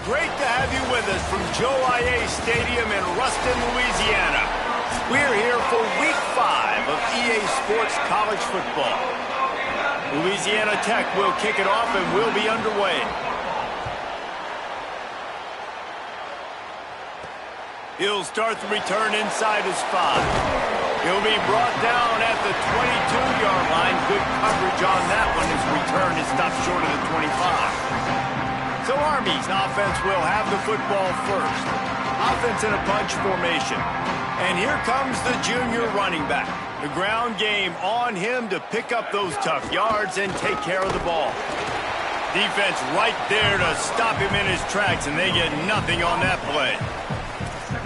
great to have you with us from Joe IA Stadium in Ruston, Louisiana. We're here for Week 5 of EA Sports College Football. Louisiana Tech will kick it off and we'll be underway. He'll start the return inside his 5. He'll be brought down at the 22-yard line. Good coverage on that one. His return is stopped short of the 25. So Army's offense will have the football first. Offense in a bunch formation. And here comes the junior running back. The ground game on him to pick up those tough yards and take care of the ball. Defense right there to stop him in his tracks, and they get nothing on that play.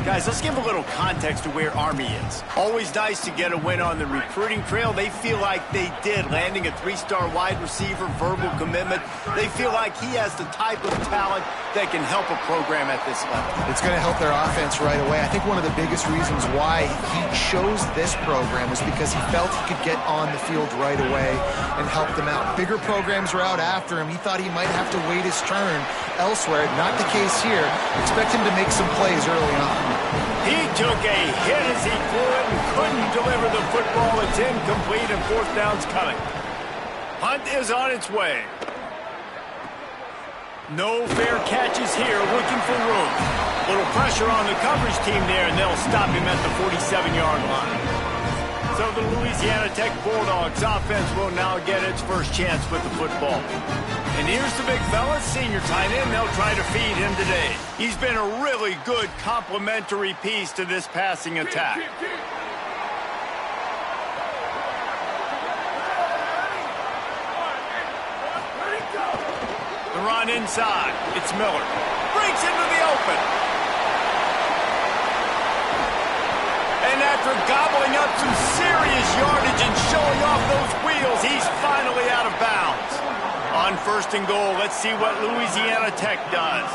Guys, let's give a little context to where Army is. Always nice to get a win on the recruiting trail. They feel like they did, landing a 3-star wide receiver, verbal commitment. They feel like he has the type of talent that can help a program at this level. It's going to help their offense right away. I think one of the biggest reasons why he chose this program was because he felt he could get on the field right away and help them out. Bigger programs were out after him. He thought he might have to wait his turn elsewhere. Not the case here. Expect him to make some plays early on. He took a hit as he threw it and couldn't deliver the football. It's incomplete and fourth down's coming. Punt is on its way. No fair catches here, looking for room. Little pressure on the coverage team there, and they'll stop him at the 47-yard line. So the Louisiana Tech Bulldogs offense will now get its first chance with the football. And here's the big fella, senior tight end. They'll try to feed him today. He's been a really good complementary piece to this passing attack. The run inside. It's Miller. Breaks into the open. And after gobbling up some serious yardage and showing off those wheels, he's finally out of bounds. On first and goal, let's see what Louisiana Tech does.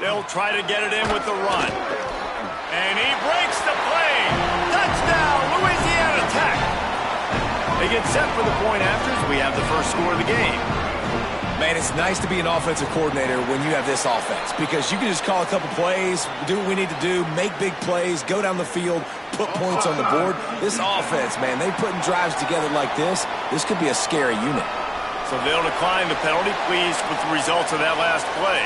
They'll try to get it in with the run. And he breaks the play. Touchdown, Louisiana Tech. They get set for the point afters. We have the first score of the game. Man, it's nice to be an offensive coordinator when you have this offense because you can just call a couple plays, do what we need to do, make big plays, go down the field, put points on the board. This offense, man, they putting drives together like this. This could be a scary unit. So they'll decline the penalty, pleased with the results of that last play.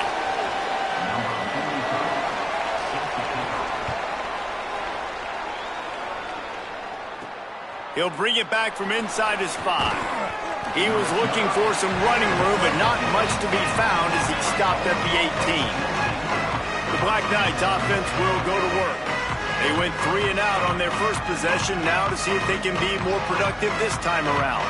He'll bring it back from inside his 5. He was looking for some running room, but not much to be found as he stopped at the 18. The Black Knights offense will go to work. They went 3 and out on their first possession, now to see if they can be more productive this time around.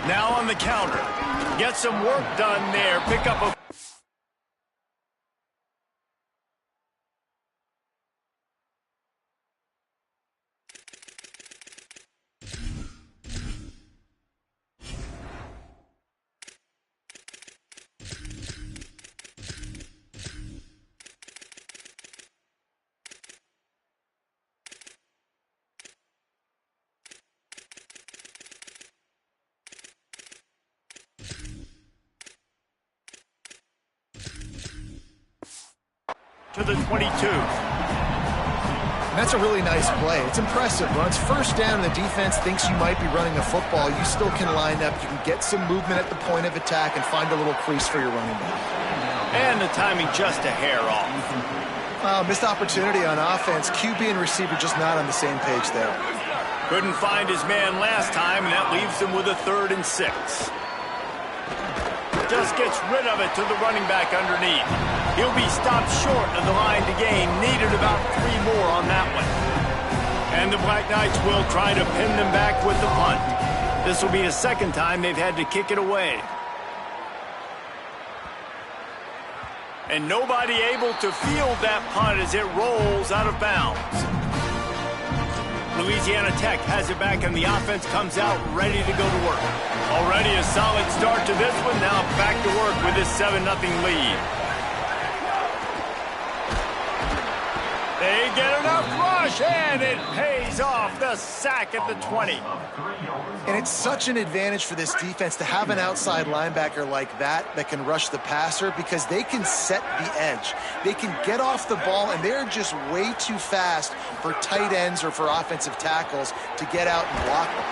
Now on the counter. Get some work done there. Pick up a... to the 22. And that's a really nice play. It's impressive. When it's first down and the defense thinks you might be running a football, you still can line up. You can get some movement at the point of attack and find a little crease for your running back. And the timing just a hair off. Missed opportunity on offense. QB and receiver just not on the same page there. Couldn't find his man last time, and that leaves him with a 3rd and 6. Just gets rid of it to the running back underneath. He'll be stopped short of the line to gain. Needed about 3 more on that one. And the Black Knights will try to pin them back with the punt. This will be the second time they've had to kick it away. And nobody able to field that punt as it rolls out of bounds. Louisiana Tech has it back, and the offense comes out ready to go to work. Already a solid start to this one. Now back to work with this 7-0 lead. and it pays off. The sack at the 20. And it's such an advantage for this defense to have an outside linebacker like that can rush the passer, because they can set the edge. They can get off the ball, and they're just way too fast for tight ends or for offensive tackles to get out and block them.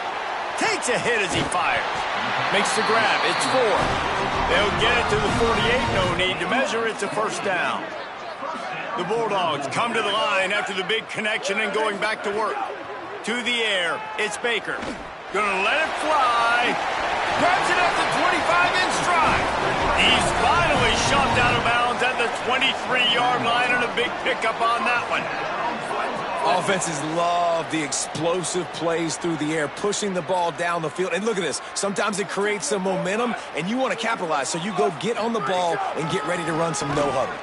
Takes a hit as he fires. Makes the grab. It's 4. They'll get it to the 48. No need to measure. It's a first down. The Bulldogs come to the line after the big connection and going back to work. To the air. It's Baker. Gonna let it fly. Grabs it at the 25 in stride. He's finally shoved out of bounds at the 23-yard line, and a big pickup on that one. Offenses love the explosive plays through the air, pushing the ball down the field. And look at this. Sometimes it creates some momentum, and you want to capitalize. So you go get on the ball and get ready to run some no-huddle.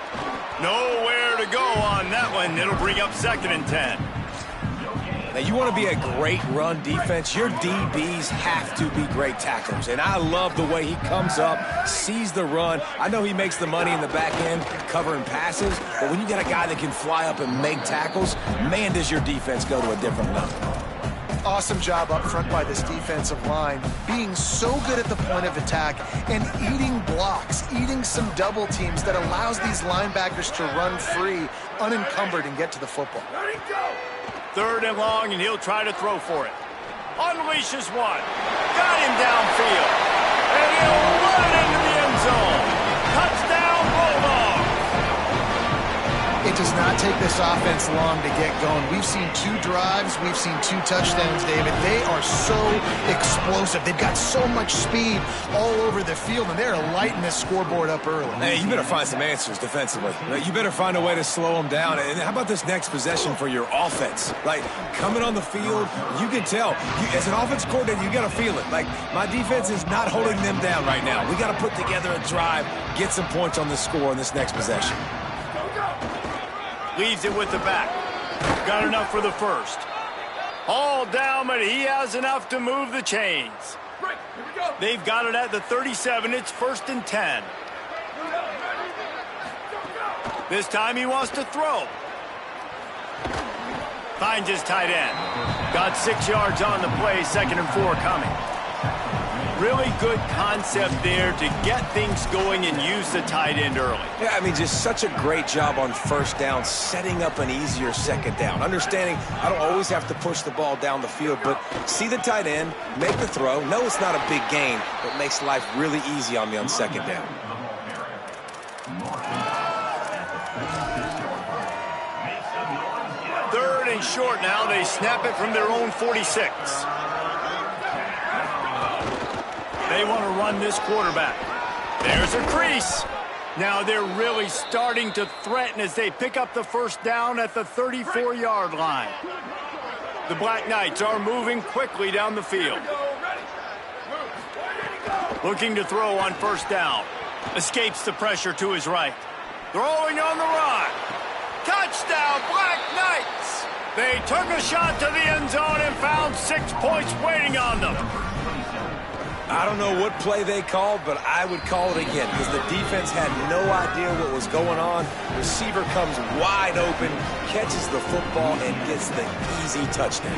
Nowhere to go on that one. It'll bring up 2nd and 10. Now, you want to be a great run defense, your DBs have to be great tacklers. And I love the way he comes up, sees the run. I know he makes the money in the back end covering passes, but when you got a guy that can fly up and make tackles, man, does your defense go to a different level. Awesome job up front by this defensive line, being so good at the point of attack and eating blocks, eating some double teams that allows these linebackers to run free, unencumbered, and get to the football. 3rd and long, and he'll try to throw for it. Unleashes one. Got him downfield. And he'll run it into the end zone. Touchdown, Bulldogs. It does not take this offense long to get going. We've seen 2 drives. We've seen 2 touchdowns, David. They are so explosive. They've got so much speed all over the field, and they're lighting this scoreboard up early. Hey, you better find some answers defensively. You better find a way to slow them down. And how about this next possession for your offense? Like, coming on the field, you can tell. As an offense coordinator, you got to feel it. Like, my defense is not holding them down right now. We got to put together a drive, get some points on the score in this next possession. Leaves it with the back. Got enough for the first. All down, but he has enough to move the chains. They've got it at the 37. It's 1st and 10. This time he wants to throw. Finds his tight end. Got 6 yards on the play. 2nd and 4 coming. Really good concept there to get things going and use the tight end early. Yeah, I mean, just such a great job on first down, setting up an easier second down. Understanding I don't always have to push the ball down the field, but see the tight end, make the throw. No, it's not a big gain, but makes life really easy on me on second down. Third and short now. They snap it from their own 46. They want to run this quarterback. There's a crease. Now they're really starting to threaten as they pick up the first down at the 34-yard line. The Black Knights are moving quickly down the field. Looking to throw on first down. Escapes the pressure to his right. Throwing on the run. Touchdown, Black Knights! They took a shot to the end zone and found 6 points waiting on them. I don't know what play they called, but I would call it again because the defense had no idea what was going on. Receiver comes wide open, catches the football, and gets the easy touchdown.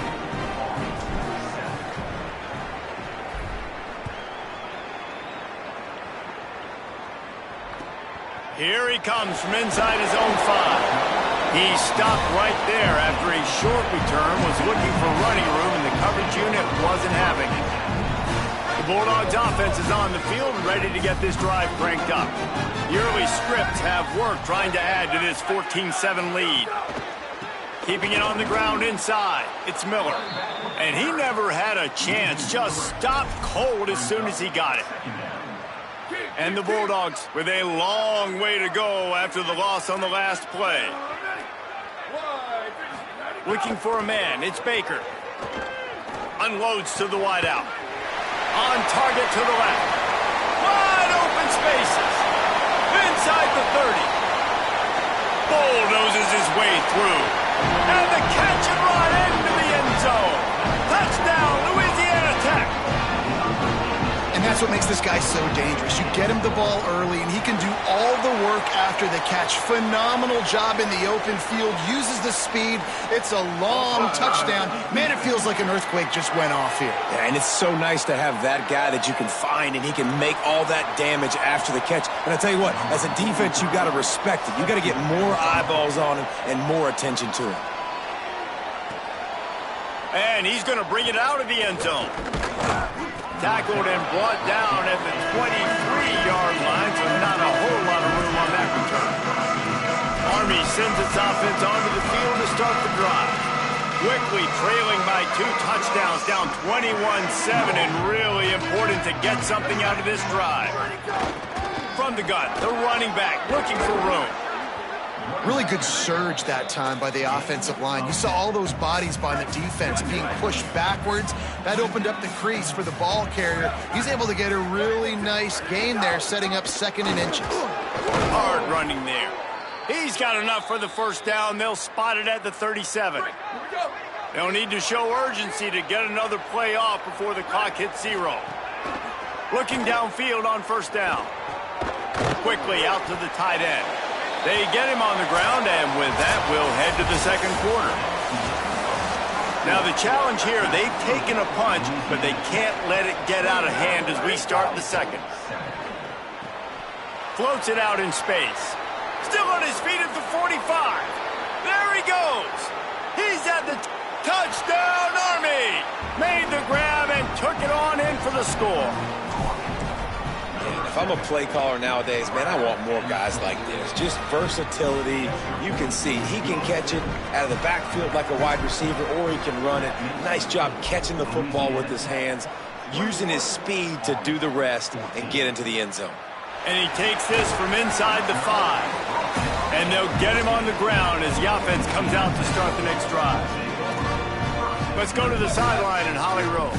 Here he comes from inside his own 5. He stopped right there after a short return, was looking for running room, and the coverage unit wasn't having it. The Bulldogs offense is on the field and ready to get this drive cranked up. The early scripts have worked trying to add to this 14-7 lead. Keeping it on the ground inside, it's Miller. And he never had a chance, just stopped cold as soon as he got it. And the Bulldogs with a long way to go after the loss on the last play. Looking for a man, it's Baker. Unloads to the wideout. On target to the left. Wide open spaces. Inside the 30. Bulldozes his way through. And the catch and run into the end zone. Touchdown, Louisiana Tech. And that's what makes this guy so dangerous. You get him the ball early, and he can do all the work after the catch. Phenomenal job in the open field. Uses the speed. It's a long touchdown. Man, it feels like an earthquake just went off here. Yeah, and it's so nice to have that guy that you can find, and he can make all that damage after the catch. And I tell you what, as a defense, you got to respect it. You got to get more eyeballs on him and more attention to him. And he's going to bring it out of the end zone. Tackled and brought down at the 23-yard line, so not a whole lot of room on that return. Army sends its offense onto the field to start the drive. Quickly trailing by 2 touchdowns, down 21-7, and really important to get something out of this drive. From the gun, the running back looking for room. Really good surge that time by the offensive line. You saw all those bodies by the defense being pushed backwards. That opened up the crease for the ball carrier. He's able to get a really nice gain there, setting up 2nd and inches. Hard running there. He's got enough for the first down. They'll spot it at the 37. They'll need to show urgency to get another play off before the clock hits 0. Looking downfield on first down. Quickly out to the tight end. They get him on the ground, and with that, we'll head to the second quarter. Now, the challenge here, they've taken a punch, but they can't let it get out of hand as we start the second. Floats it out in space. Still on his feet at the 45. There he goes. He's at the touchdown, Army. Made the grab and took it on in for the score. If I'm a play caller nowadays, man, I want more guys like this. Just versatility. You can see he can catch it out of the backfield like a wide receiver, or he can run it. Nice job catching the football with his hands, using his speed to do the rest and get into the end zone. And he takes this from inside the 5. And they'll get him on the ground as the offense comes out to start the next drive. Let's go to the sideline in Holly Rowe.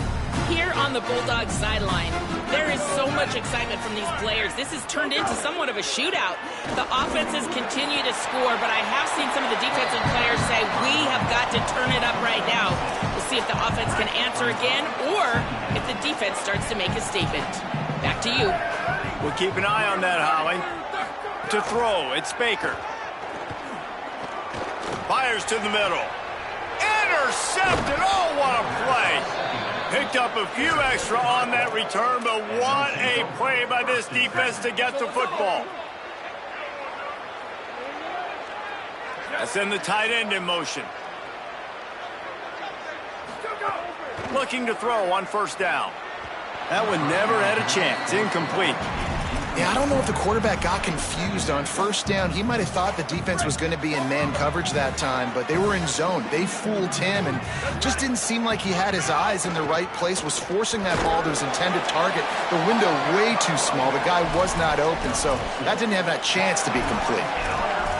Here on the Bulldogs sideline, there is so much excitement from these players. This has turned into somewhat of a shootout. The offenses continue to score, but I have seen some of the defensive players say, we have got to turn it up right now. We'll see if the offense can answer again or if the defense starts to make a statement. Back to you. We'll keep an eye on that, Holly. To throw, it's Baker. Fires to the middle. Intercepted! Oh, what a play! Picked up a few extra on that return, but what a play by this defense to get the football. Send the tight end in motion. Looking to throw on first down. That one never had a chance. Incomplete. Yeah, I don't know if the quarterback got confused on first down. He might have thought the defense was going to be in man coverage that time, but they were in zone. They fooled him and just didn't seem like he had his eyes in the right place, was forcing that ball to his intended target. The window way too small. The guy was not open, so that didn't have that chance to be complete.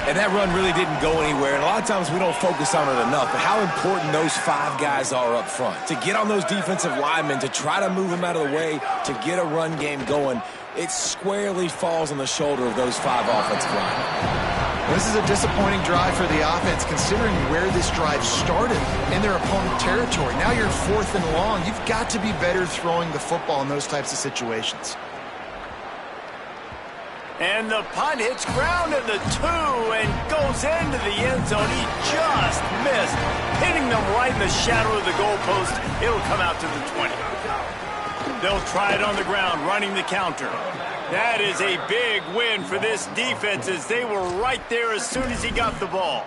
And that run really didn't go anywhere. And a lot of times we don't focus on it enough, but how important those 5 guys are up front. To get on those defensive linemen, to try to move them out of the way, to get a run game going, it squarely falls on the shoulder of those 5 offensive linemen. This is a disappointing drive for the offense, considering where this drive started in their opponent territory. Now you're 4th and long. You've got to be better throwing the football in those types of situations. And the punt hits ground at the 2 and goes into the end zone. He just missed, hitting them right in the shadow of the goalpost. It'll come out to the 20. They'll try it on the ground, running the counter. That is a big win for this defense as they were right there as soon as he got the ball.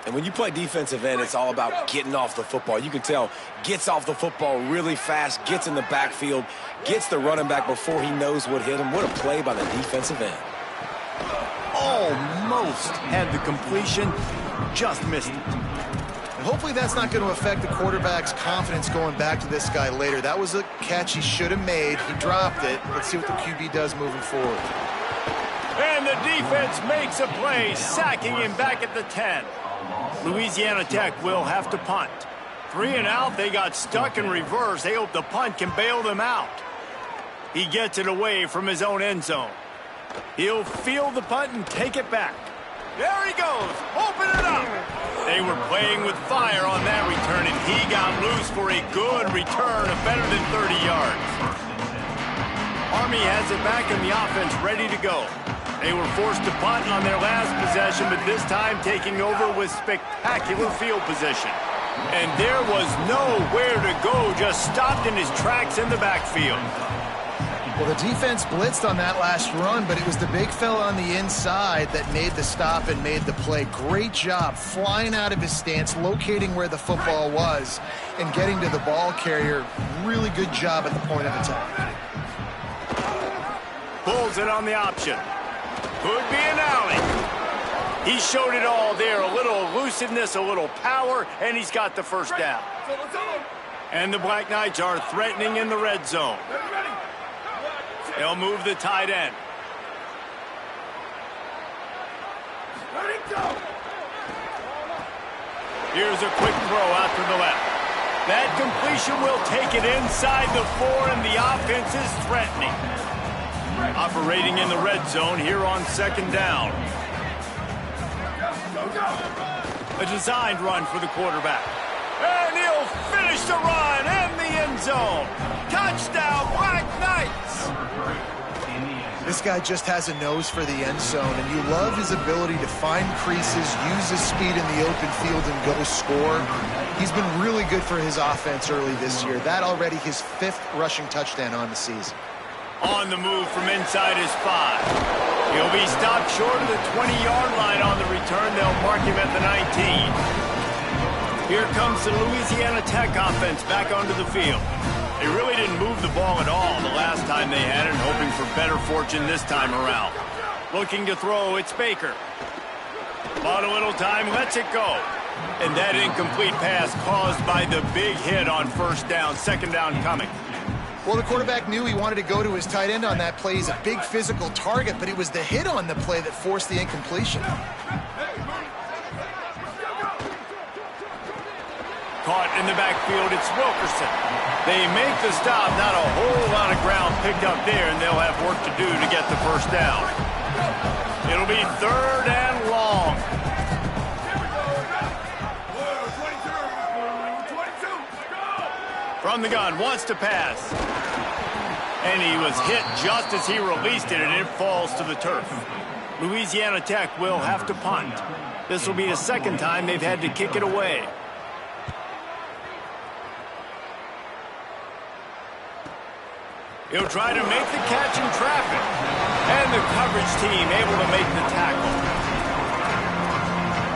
And when you play defensive end, it's all about getting off the football. You can tell, gets off the football really fast, gets in the backfield, gets the running back before he knows what hit him. What a play by the defensive end. Almost had the completion, just missed it. And hopefully that's not going to affect the quarterback's confidence going back to this guy later. That was a catch he should have made. He dropped it. Let's see what the QB does moving forward. And the defense makes a play, sacking him back at the 10. Louisiana Tech will have to punt. 3 and out, they got stuck in reverse. They hope the punt can bail them out. He gets it away from his own end zone. He'll field the punt and take it back. There he goes, open it up. They were playing with fire on that return, and he got loose for a good return of better than 30 yards. Army has it back in the offense, ready to go. They were forced to punt on their last possession, but this time taking over with spectacular field position. And there was nowhere to go, just stopped in his tracks in the backfield. Well, the defense blitzed on that last run, but it was the big fella on the inside that made the stop and made the play. Great job flying out of his stance, locating where the football was, and getting to the ball carrier. Really good job at the point of attack. Pulls it on the option. Could be an alley. He showed it all there. A little elusiveness, a little power, and he's got the first down. And the Black Knights are threatening in the red zone. They'll move the tight end. Here's a quick throw out to the left. That completion will take it inside the 4, and the offense is threatening. Operating in the red zone here on second down. A designed run for the quarterback. And he'll finish the run in the end zone. Touchdown, Black Knights! This guy just has a nose for the end zone, and you love his ability to find creases, use his speed in the open field, and go score. He's been really good for his offense early this year. That already his 5th rushing touchdown on the season. On the move from inside his 5. He'll be stopped short of the 20-yard line on the return. They'll mark him at the 19. Here comes the Louisiana Tech offense back onto the field. They really didn't move the ball at all the last time they had it, hoping for better fortune this time around. Looking to throw, it's Baker. Bought a little time, lets it go. And that incomplete pass caused by the big hit on first down, second down coming. Well, the quarterback knew he wanted to go to his tight end on that play. He's a big physical target, but it was the hit on the play that forced the incompletion. Caught in the backfield, it's Wilkerson. They make the stop, not a whole lot of ground picked up there, and they'll have work to do to get the first down. It'll be 3rd and long. From the gun, wants to pass. And he was hit just as he released it, and it falls to the turf. Louisiana Tech will have to punt. This will be the 2nd time they've had to kick it away. He'll try to make the catch in traffic. And the coverage team able to make the tackle.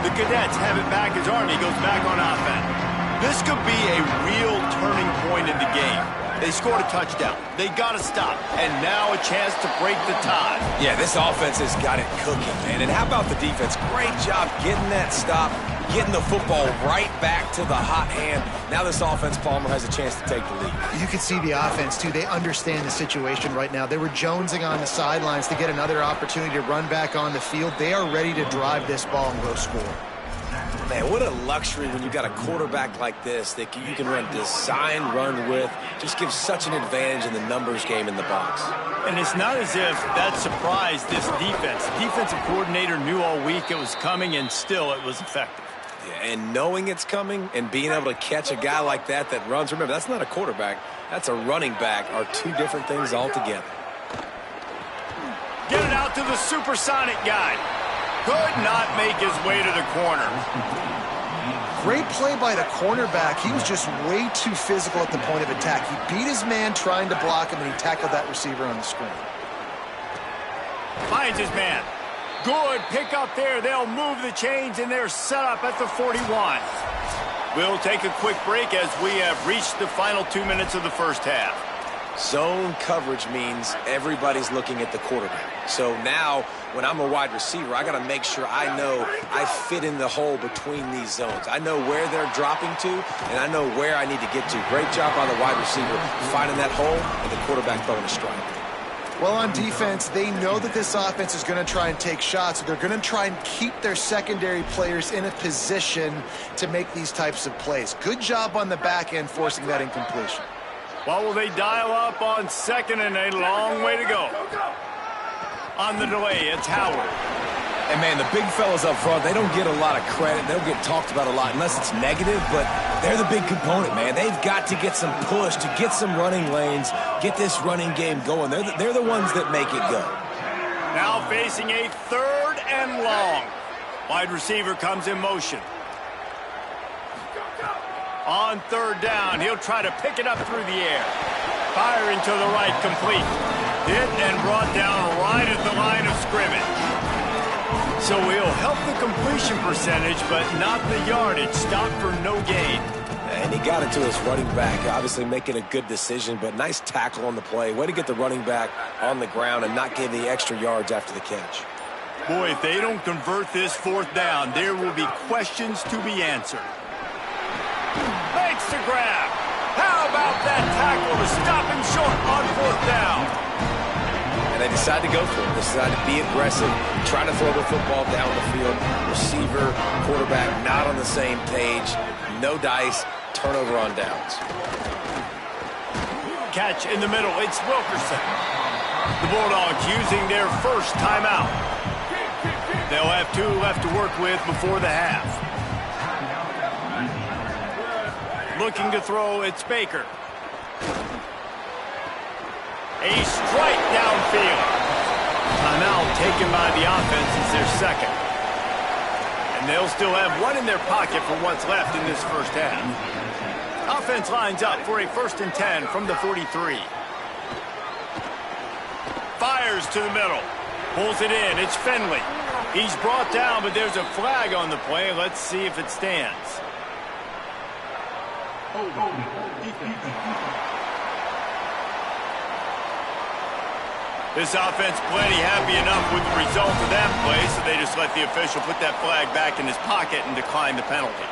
The Cadets have it back as Army goes back on offense. This could be a real turning point in the game. They scored a touchdown. They got to stop. And now a chance to break the tie. Yeah, this offense has got it cooking, man. And how about the defense? Great job getting that stop, getting the football right back to the hot hand. Now this offense, Palmer, has a chance to take the lead. You can see the offense, too. They understand the situation right now. They were jonesing on the sidelines to get another opportunity to run back on the field. They are ready to drive this ball and go score. Man, what a luxury when you got a quarterback like this that you can run design run with. Just gives such an advantage in the numbers game in the box. And it's not as if that surprised this defense. Defensive coordinator knew all week it was coming, and still it was effective. Yeah, and knowing it's coming and being able to catch a guy like that runs. Remember, that's not a quarterback. That's a running back, are 2 different things altogether. Get it out to the supersonic guy. Could not make his way to the corner. Great play by the cornerback. He was just way too physical at the point of attack. He beat his man trying to block him, and he tackled that receiver on the screen. Finds his man. Good pick up there. They'll move the chains, and they're set up at the 41. We'll take a quick break as we have reached the final 2 minutes of the first half. Zone coverage means everybody's looking at the quarterback. So now, when I'm a wide receiver, I got to make sure I know I fit in the hole between these zones. I know where they're dropping to, and I know where I need to get to. Great job by the wide receiver finding that hole, and the quarterback throwing a strike. Well, on defense, they know that this offense is going to try and take shots. So they're going to try and keep their secondary players in a position to make these types of plays. Good job on the back end forcing that incompletion. Well, will they dial up on 2nd and a long way to go? On the delay, it's Howard. And, man, the big fellas up front, they don't get a lot of credit. They don't get talked about a lot unless it's negative, but they're the big component, man. They've got to get some push, to get some running lanes, get this running game going. They're the ones that make it go. Now facing a 3rd and long. Wide receiver comes in motion. On 3rd down, he'll try to pick it up through the air. Firing to the right, complete. Hit and brought down right at the line of scrimmage. So he'll help the completion percentage, but not the yardage. Stopped for no gain. And he got it to his running back, obviously making a good decision, but nice tackle on the play. Way to get the running back on the ground and not give the extra yards after the catch. Boy, if they don't convert this 4th down, there will be questions to be answered. Makes the grab. How about that tackle to stop him short on 4th down? And they decide to go for it. They decide to be aggressive, try to throw the football down the field. Receiver, quarterback not on the same page. No dice. Turnover on downs. Catch in the middle. It's Wilkerson. The Bulldogs using their first timeout. They'll have 2 left to work with before the half. Looking to throw, it's Baker. A strike downfield. Timeout taken by the offense as their second. And they'll still have 1 in their pocket for what's left in this first half. Offense lines up for a 1st and 10 from the 43. Fires to the middle. Pulls it in. It's Finley. He's brought down, but there's a flag on the play. Let's see if it stands. This offense plenty happy enough with the result of that play, so they just let the official put that flag back in his pocket and decline the penalty.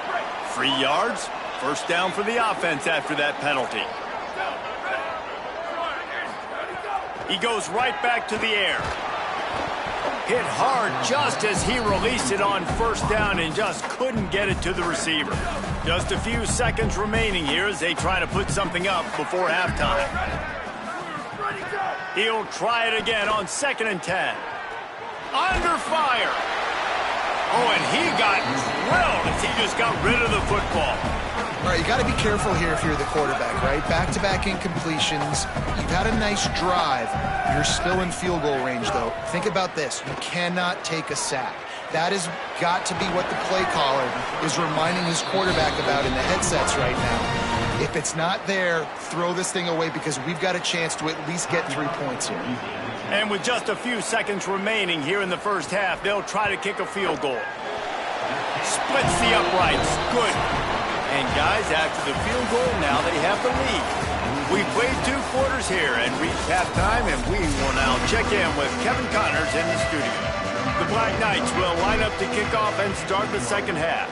3 yards, 1st down for the offense after that penalty. He goes right back to the air. Hit hard just as he released it on 1st down and just couldn't get it to the receiver. Just a few seconds remaining here as they try to put something up before halftime. He'll try it again on 2nd and 10. Under fire. Oh, and he got drilled as he just got rid of the football. All right, you got to be careful here if you're the quarterback, right? Back-to-back incompletions. You've had a nice drive. You're still in field goal range, though. Think about this. You cannot take a sack. That has got to be what the play caller is reminding his quarterback about in the headsets right now. If it's not there, throw this thing away because we've got a chance to at least get 3 points here. And with just a few seconds remaining here in the first half, they'll try to kick a field goal. Splits the uprights. Good. And guys, after the field goal, now they have the lead. We played 2 quarters here and reached halftime, and we will now check in with Kevin Connors in the studio. The Black Knights will line up to kick off and start the second half.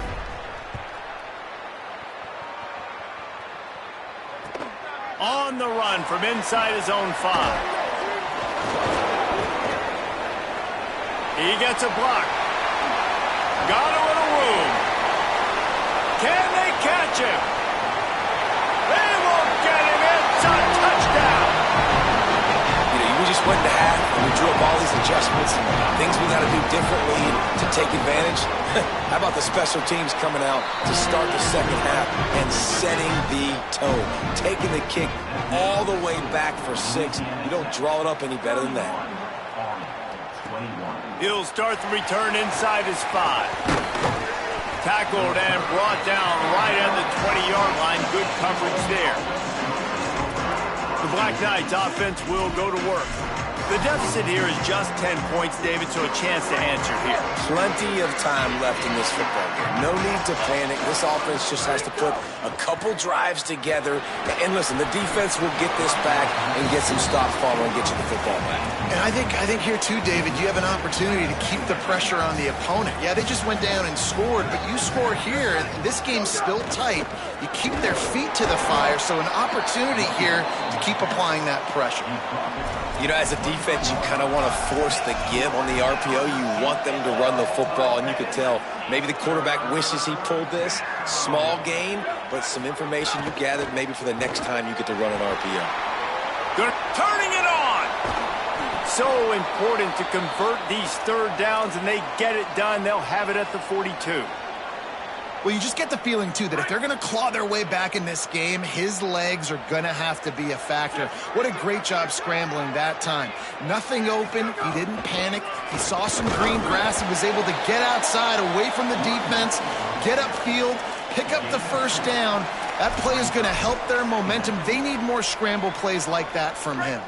On the run from inside his own 5. He gets a block. Got a little room. Can they catch him? They won't get him. It's a touchdown. We just went to half and we drew up all these adjustments and things we got to do differently to take advantage. How about the special teams coming out to start the second half and setting the tone, taking the kick all the way back for 6. You don't draw it up any better than that. He'll start the return inside his 5. Tackled and brought down right at the 20-yard line. Good coverage there. The Black Knights offense will go to work. The deficit here is just 10 points, David, so a chance to answer here. Plenty of time left in this football game. No need to panic. This offense just has to put a couple drives together. And listen, the defense will get this back and get some stops following and get you the football back. And I think here too, David, you have an opportunity to keep the pressure on the opponent. Yeah, they just went down and scored, but you score here, and this game's still tight. You keep their feet to the fire, so an opportunity here to keep applying that pressure. You know, as a defense, you kind of want to force the give on the RPO. You want them to run the football, and you could tell maybe the quarterback wishes he pulled this. Small gain, but some information you gathered maybe for the next time you get to run an RPO. They're turning it on. So important to convert these third downs, and they get it done. They'll have it at the 42. Well, you just get the feeling, too, that if they're going to claw their way back in this game, his legs are going to have to be a factor. What a great job scrambling that time. Nothing open. He didn't panic. He saw some green grass. He was able to get outside, away from the defense, get upfield, pick up the first down. That play is going to help their momentum. They need more scramble plays like that from him.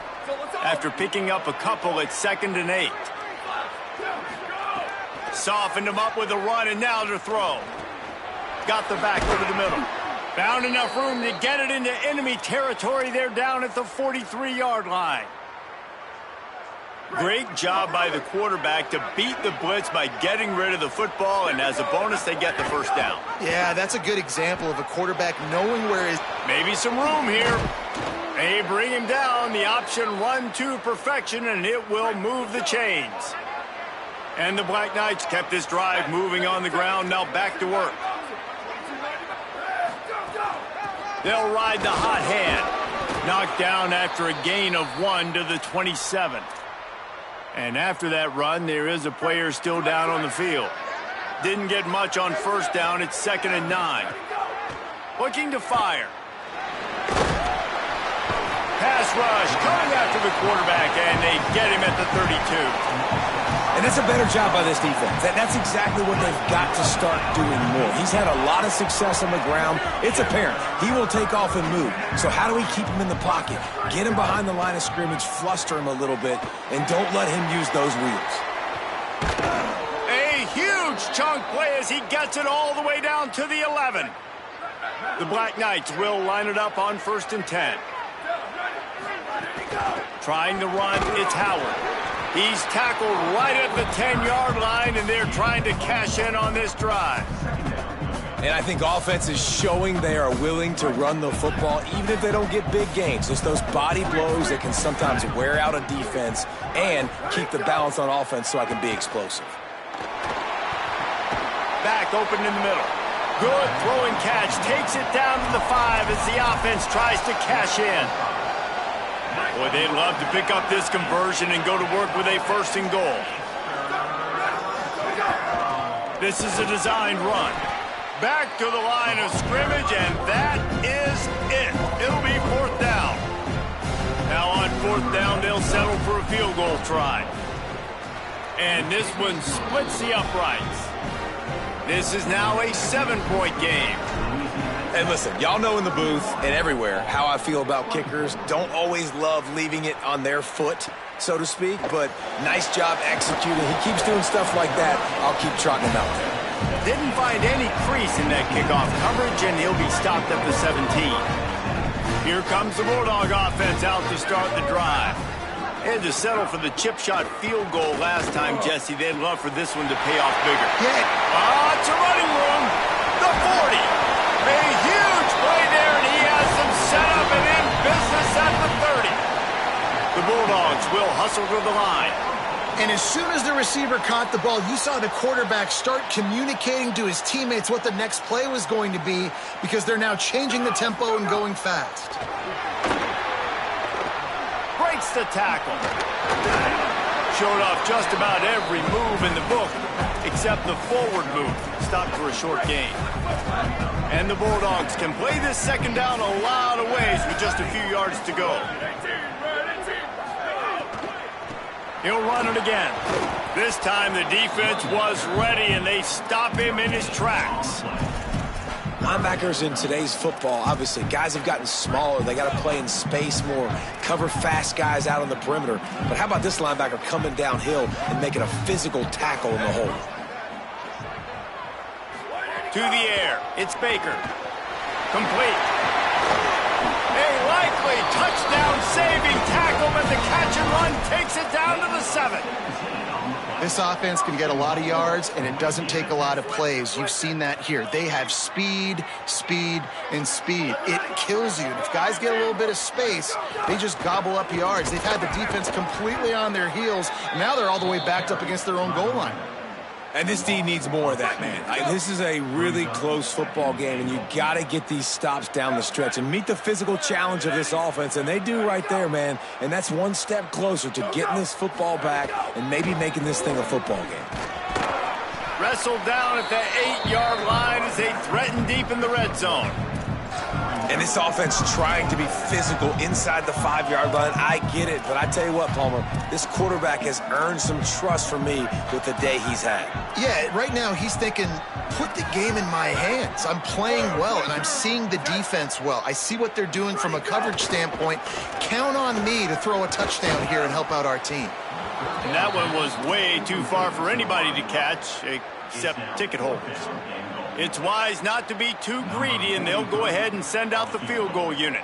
After picking up a couple at 2nd and 8. Softened him up with a run, and now to throw. Got the back over the middle. Found enough room to get it into enemy territory. They're down at the 43-yard line. Great job by the quarterback to beat the blitz by getting rid of the football, and as a bonus, they get the first down. Yeah, that's a good example of a quarterback knowing where his... Maybe some room here. They bring him down. The option run to perfection, and it will move the chains. And the Black Knights kept this drive moving on the ground. Now back to work. They'll ride the hot hand. Knocked down after a gain of 1 to the 27. And after that run, there is a player still down on the field. Didn't get much on first down. It's 2nd and 9. Looking to fire. Pass rush coming after the quarterback, and they get him at the 32. And that's a better job by this defense. That's exactly what they've got to start doing more. He's had a lot of success on the ground. It's apparent. He will take off and move. So how do we keep him in the pocket? Get him behind the line of scrimmage, fluster him a little bit, and don't let him use those wheels. A huge chunk play as he gets it all the way down to the 11. The Black Knights will line it up on 1st and 10. Trying to run, it's Howard. He's tackled right at the 10-yard line, and they're trying to cash in on this drive. And I think offense is showing they are willing to run the football, even if they don't get big gains. Just those body blows that can sometimes wear out a defense and keep the balance on offense so I can be explosive. Back open in the middle. Good throw and catch. Takes it down to the 5 as the offense tries to cash in. Boy, they'd love to pick up this conversion and go to work with a 1st and goal. This is a designed run. Back to the line of scrimmage, and that is it. It'll be 4th down. Now on 4th down, they'll settle for a field goal try. And this one splits the uprights. This is now a 7-point game. And listen, y'all know in the booth and everywhere how I feel about kickers. Don't always love leaving it on their foot, so to speak, but nice job executing. He keeps doing stuff like that. I'll keep trotting him out there. Didn't find any crease in that kickoff coverage, and he'll be stopped at the 17. Here comes the Bulldog offense out to start the drive. They had to settle for the chip shot field goal last time, Jesse. They'd love for this one to pay off bigger. Yeah. It's a running room. The 40. A huge play there, and he has them set up and in business at the 30. The Bulldogs will hustle to the line. And as soon as the receiver caught the ball, you saw the quarterback start communicating to his teammates what the next play was going to be, because they're now changing the tempo and going fast. Breaks the tackle. Showed off just about every move in the book except the forward move. Stopped for a short gain. And the Bulldogs can play this 2nd down a lot of ways with just a few yards to go. He'll run it again. This time the defense was ready, and they stop him in his tracks. Linebackers in today's football, obviously, guys have gotten smaller. They got to play in space more, cover fast guys out on the perimeter. But how about this linebacker coming downhill and making a physical tackle in the hole? To the air, it's Baker. Complete. A likely touchdown-saving tackle, but the catch and run takes it down to the 7. This offense can get a lot of yards, and it doesn't take a lot of plays. You've seen that here. They have speed, speed, and speed. It kills you. If guys get a little bit of space, they just gobble up yards. They've had the defense completely on their heels, and now they're all the way backed up against their own goal line. And this D needs more of that, man. This is a really close football game, and you got to get these stops down the stretch and meet the physical challenge of this offense, and they do right there, man. And that's one step closer to getting this football back and maybe making this thing a football game. Wrestled down at the 8-yard line as they threaten deep in the red zone. And this offense trying to be physical inside the 5-yard line. I get it, but I tell you what, Palmer, this quarterback has earned some trust from me with the day he's had. Yeah, right now he's thinking, put the game in my hands. I'm playing well, and I'm seeing the defense well. I see what they're doing from a coverage standpoint. Count on me to throw a touchdown here and help out our team. And that one was way too far for anybody to catch, except ticket holders. It's wise not to be too greedy, and they'll go ahead and send out the field goal unit.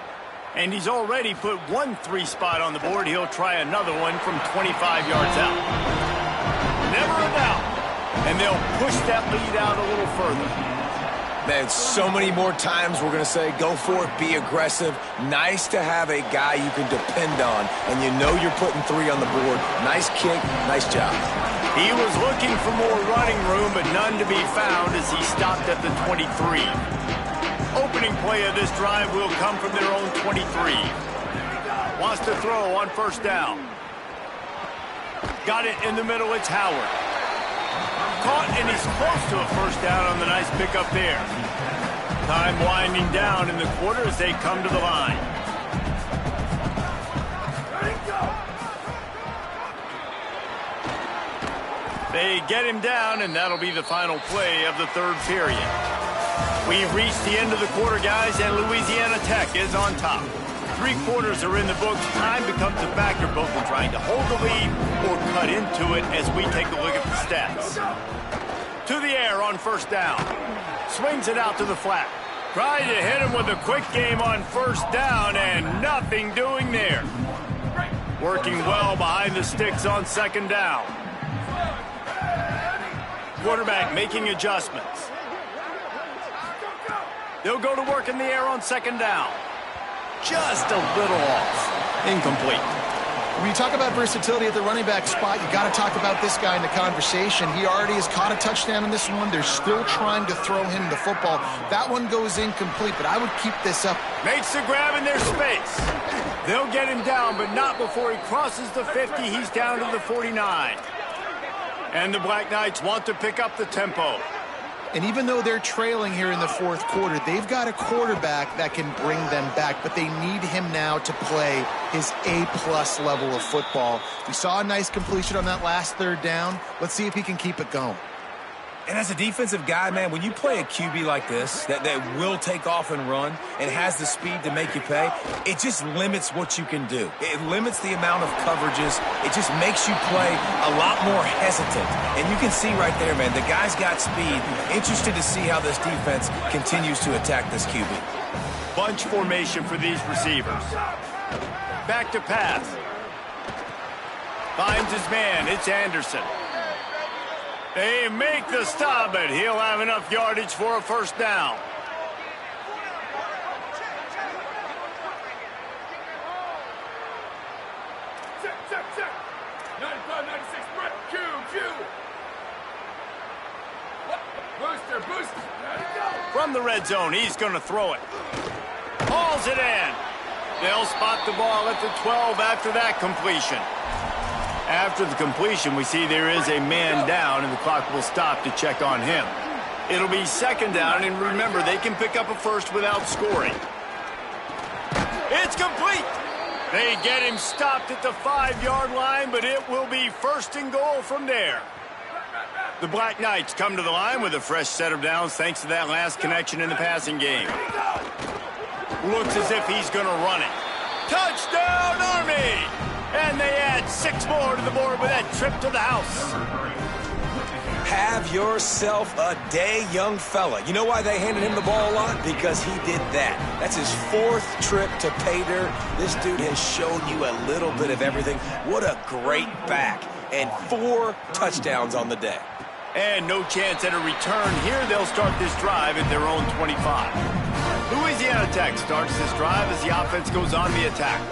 And he's already put one 3 spot on the board. He'll try another one from 25 yards out. Never a doubt. And they'll push that lead out a little further. Man, so many more times we're going to say, go for it, be aggressive. Nice to have a guy you can depend on, and you know you're putting 3 on the board. Nice kick, nice job. He was looking for more running room, but none to be found as he stopped at the 23. Opening play of this drive will come from their own 23. Wants to throw on first down. Got it in the middle, it's Howard. Caught, and he's close to a first down on the nice pickup there. Time winding down in the quarter as they come to the line. They get him down, and that'll be the final play of the third period. We've reached the end of the quarter, guys, and Louisiana Tech is on top. 3 quarters are in the books. Time becomes a factor both in trying to hold the lead or cut into it as we take a look at the stats. To the air on first down. Swings it out to the flat. Trying to hit him with a quick game on first down, and nothing doing there. Working well behind the sticks on second down. Quarterback making adjustments. They'll go to work in the air on second down. Just a little off. Incomplete. When you talk about versatility at the running back spot, you got to talk about this guy in the conversation. He already has caught a touchdown in this one. They're still trying to throw him the football. That one goes incomplete, but I would keep this up. Makes the grab in their space. They'll get him down, but not before he crosses the 50. He's down to the 49. And the Black Knights want to pick up the tempo. And even though they're trailing here in the fourth quarter, they've got a quarterback that can bring them back, but they need him now to play his A-plus level of football. We saw a nice completion on that last third down. Let's see if he can keep it going. And as a defensive guy, man, when you play a QB like this that will take off and run and has the speed to make you pay, it just limits what you can do. It limits the amount of coverages. It just makes you play a lot more hesitant. And you can see right there, man, the guy's got speed. Interested to see how this defense continues to attack this QB. Bunch formation for these receivers. Back to pass. Finds his man. It's Anderson. They make the stop, but he'll have enough yardage for a first down. Check. 95, 96, Brett, Q. Booster. From the red zone, he's going to throw it. Hauls it in. They'll spot the ball at the 12 after that completion. After the completion, we see there is a man down, and the clock will stop to check on him. It'll be second down, and remember, they can pick up a first without scoring. It's complete. They get him stopped at the 5-yard line, but it will be first and goal from there. The Black Knights come to the line with a fresh set of downs thanks to that last connection in the passing game. Looks as if he's going to run it. Touchdown, Army! And they add 6 more to the board with that trip to the house. Have yourself a day, young fella. You know why they handed him the ball a lot? Because he did that. That's his 4th trip to pay dirt. This dude has shown you a little bit of everything. What a great back. And 4 touchdowns on the day. And no chance at a return here. They'll start this drive at their own 25. Louisiana Tech starts this drive as the offense goes on the attack.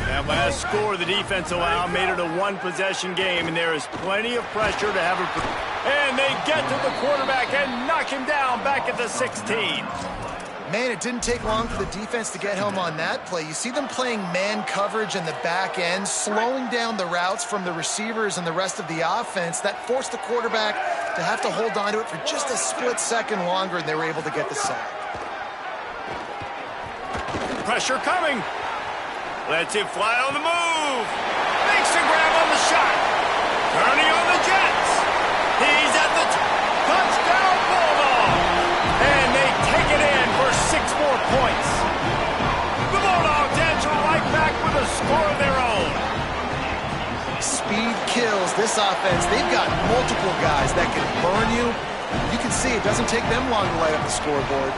That last score the defense allowed made it a 1-possession game, and there is plenty of pressure to have it. And they get to the quarterback and knock him down back at the 16. Man, it didn't take long for the defense to get home on that play. You see them playing man coverage in the back end, slowing down the routes from the receivers and the rest of the offense. That forced the quarterback to have to hold on to it for just a split second longer, and they were able to get the sack. Pressure coming. Lets it fly on the move. Makes a grab on the shot. Turning on the Jets. He's at the touchdown Bulldog. And they take it in for 6 more points. The Bulldogs answer right back with a score of their own. Speed kills this offense. They've got multiple guys that can burn you. You can see it doesn't take them long to light up the scoreboard.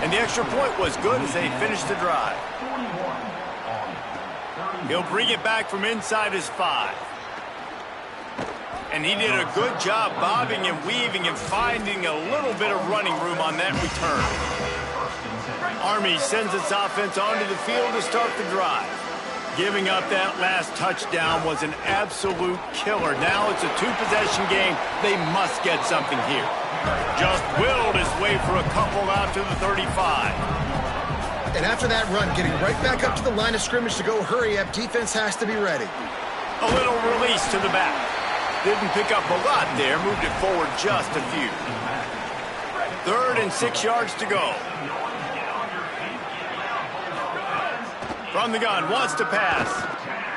And the extra point was good as they finished the drive. He'll bring it back from inside his 5. And he did a good job bobbing and weaving and finding a little bit of running room on that return. Army sends its offense onto the field to start the drive. Giving up that last touchdown was an absolute killer. Now it's a 2-possession game. They must get something here. Just willed his way for a couple out to the 35. And after that run, getting right back up to the line of scrimmage to go hurry up, defense has to be ready. A little release to the back. Didn't pick up a lot there, moved it forward just a few. 3rd and 6 yards to go. From the gun, wants to pass.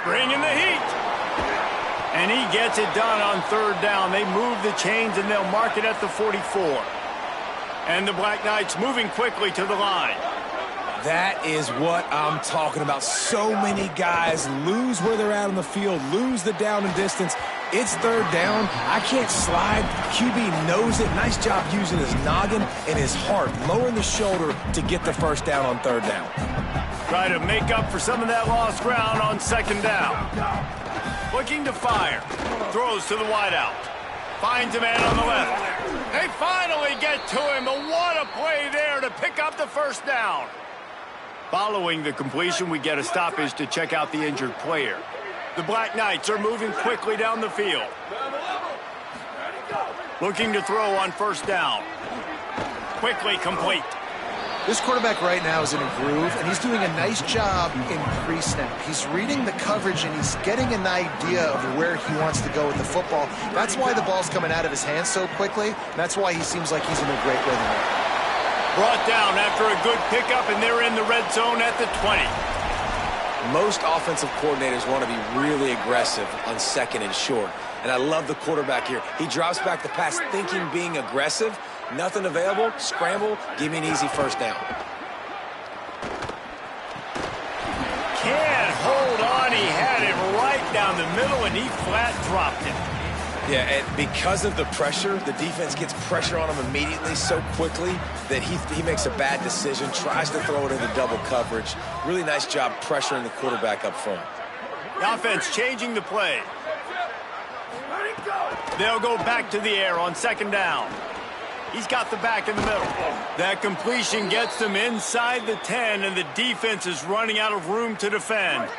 Bringing the heat. And he gets it done on 3rd down. They move the chains and they'll mark it at the 44. And the Black Knights moving quickly to the line. That is what I'm talking about. So many guys lose where they're at on the field, lose the down and distance. It's 3rd down. I can't slide. QB knows it. Nice job using his noggin and his heart, lowering the shoulder to get the 1st down on 3rd down. Try to make up for some of that lost ground on 2nd down. Looking to fire. Throws to the wideout. Finds a man on the left. They finally get to him, but what a play there to pick up the 1st down. Following the completion, we get a stoppage to check out the injured player. The Black Knights are moving quickly down the field. Looking to throw on 1st down. Quickly complete. This quarterback right now is in a groove, and he's doing a nice job in pre-snap. He's reading the coverage, and he's getting an idea of where he wants to go with the football. That's why the ball's coming out of his hands so quickly, and that's why he seems like he's in a great rhythm. Brought down after a good pickup, and they're in the red zone at the 20. Most offensive coordinators want to be really aggressive on 2nd and short. And I love the quarterback here. He drops back the pass thinking being aggressive. Nothing available, scramble, give me an easy 1st down. Can't hold on. He had it right down the middle, and he flat dropped it. Yeah, and because of the pressure, the defense gets pressure on him immediately so quickly that he makes a bad decision, tries to throw it into double coverage. Really nice job pressuring the quarterback up front. The offense changing the play. They'll go back to the air on 2nd down. He's got the back in the middle. That completion gets them inside the 10, and the defense is running out of room to defend.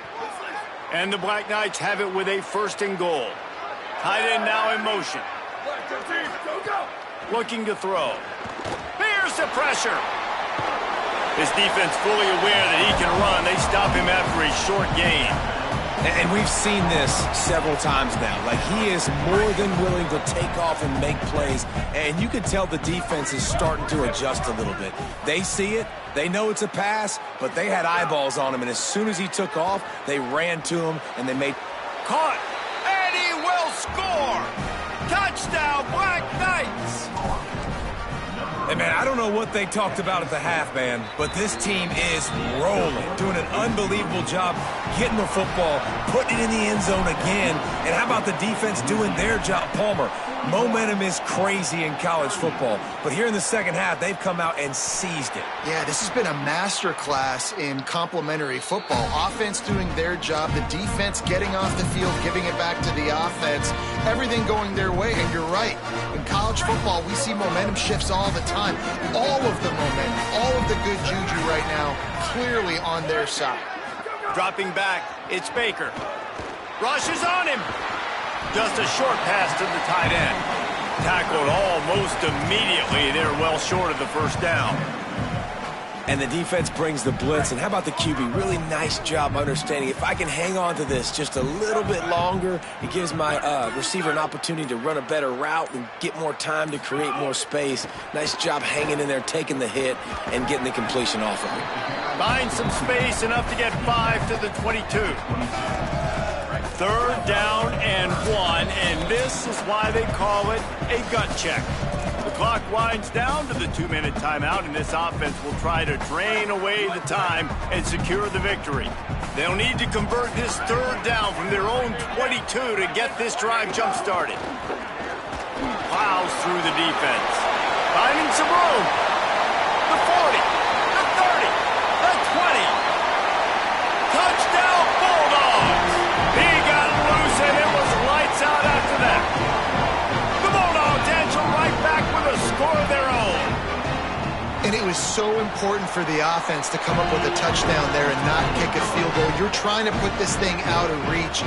And the Black Knights have it with a 1st and goal. Tight end now in motion. Looking to throw. Here's the pressure. This defense fully aware that he can run. They stop him after a short gain. And we've seen this several times now. Like, he is more than willing to take off and make plays. And you can tell the defense is starting to adjust a little bit. They see it. They know it's a pass, but they had eyeballs on him. And as soon as he took off, they ran to him, and they made... Caught. And he will score. Touchdown, Black Knights. Hey, man, I don't know what they talked about at the half, man, but this team is rolling, doing an unbelievable job getting the football, putting it in the end zone again. And how about the defense doing their job? Palmer, momentum is crazy in college football, but here in the 2nd half, they've come out and seized it. Yeah, this has been a master class in complementary football. Offense doing their job, the defense getting off the field, giving it back to the offense, everything going their way. And you're right, in college football, we see momentum shifts all the time. All of the momentum, all of the good juju right now, clearly on their side. Dropping back, it's Baker. Rush is on him. Just a short pass to the tight end. Tackled almost immediately. They're well short of the first down. And the defense brings the blitz. And how about the QB? Really nice job understanding. If I can hang on to this just a little bit longer, it gives my receiver an opportunity to run a better route and get more time to create more space. Nice job hanging in there, taking the hit, and getting the completion off of it. Find some space, enough to get 5 to the 22. 3rd down and 1, and this is why they call it a gut check. The clock winds down to the 2-minute timeout, and this offense will try to drain away the time and secure the victory. They'll need to convert this 3rd down from their own 22 to get this drive jump-started. Plows through the defense. Finding some room. The 40, the 30, the 20. Touchdown Bulldogs! He got loose, and it was lights out after that. The Bulldogs answer right back with a score of their own. And it was so important for the offense to come up with a touchdown there and not kick a field goal. You're trying to put this thing out of reach.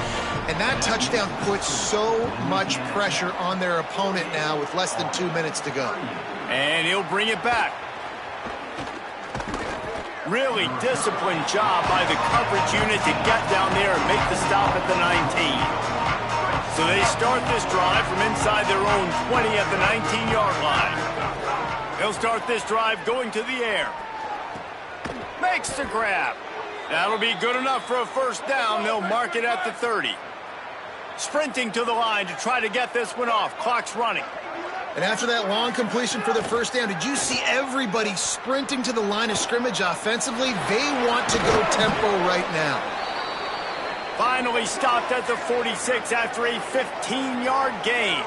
And that touchdown puts so much pressure on their opponent now with less than 2 minutes to go. And he'll bring it back. Really disciplined job by the coverage unit to get down there and make the stop at the 19. So they start this drive from inside their own 20 at the 19-yard line. They'll start this drive going to the air. Makes the grab. That'll be good enough for a first down. They'll mark it at the 30. Sprinting to the line to try to get this one off. Clock's running. And after that long completion for the first down, did you see everybody sprinting to the line of scrimmage offensively? They want to go tempo right now. Finally stopped at the 46 after a 15-yard gain.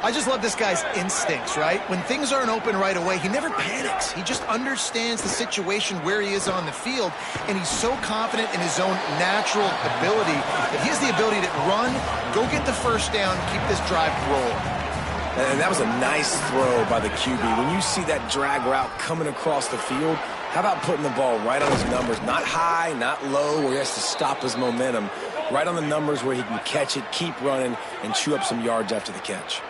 I just love this guy's instincts, right? When things aren't open right away, he never panics. He just understands the situation where he is on the field, and he's so confident in his own natural ability that he has the ability to run, go get the first down, keep this drive rolling. And that was a nice throw by the QB. When you see that drag route coming across the field, how about putting the ball right on his numbers? Not high, not low, where he has to stop his momentum. Right on the numbers where he can catch it, keep running, and chew up some yards after the catch.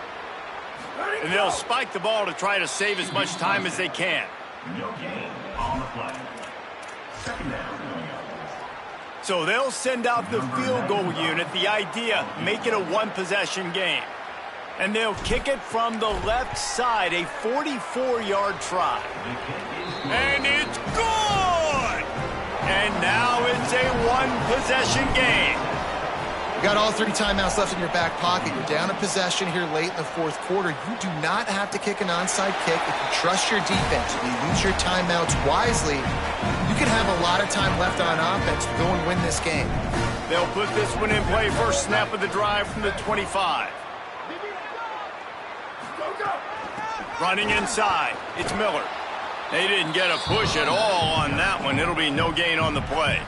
And they'll spike the ball to try to save as much time as they can. No gain on the play. 2nd down. So they'll send out the field goal unit. The idea, make it a one-possession game. And they'll kick it from the left side, a 44-yard try. And it's good! And now it's a one-possession game. You got all 3 timeouts left in your back pocket. You're down a possession here late in the 4th quarter. You do not have to kick an onside kick. If you trust your defense, if you use your timeouts wisely, you can have a lot of time left on offense to go and win this game. They'll put this one in play. First snap of the drive from the 25. Running inside, it's Miller. They didn't get a push at all on that one. It'll be no gain on the play.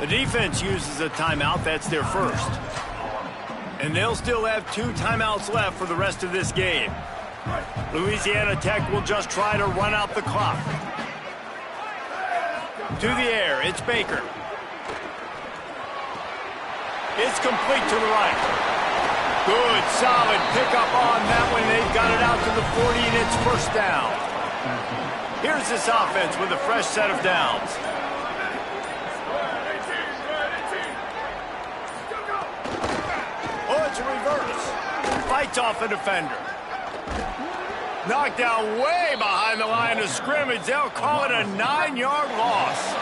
The defense uses a timeout. That's their first. And they'll still have 2 timeouts left for the rest of this game. Louisiana Tech will just try to run out the clock. To the air, it's Baker. It's complete to the right. Good, solid pickup on that one. They've got it out to the 40, and it's first down. Here's this offense with a fresh set of downs. Oh, it's a reverse. Fights off a defender. Knocked down way behind the line of scrimmage. They'll call it a 9-yard loss.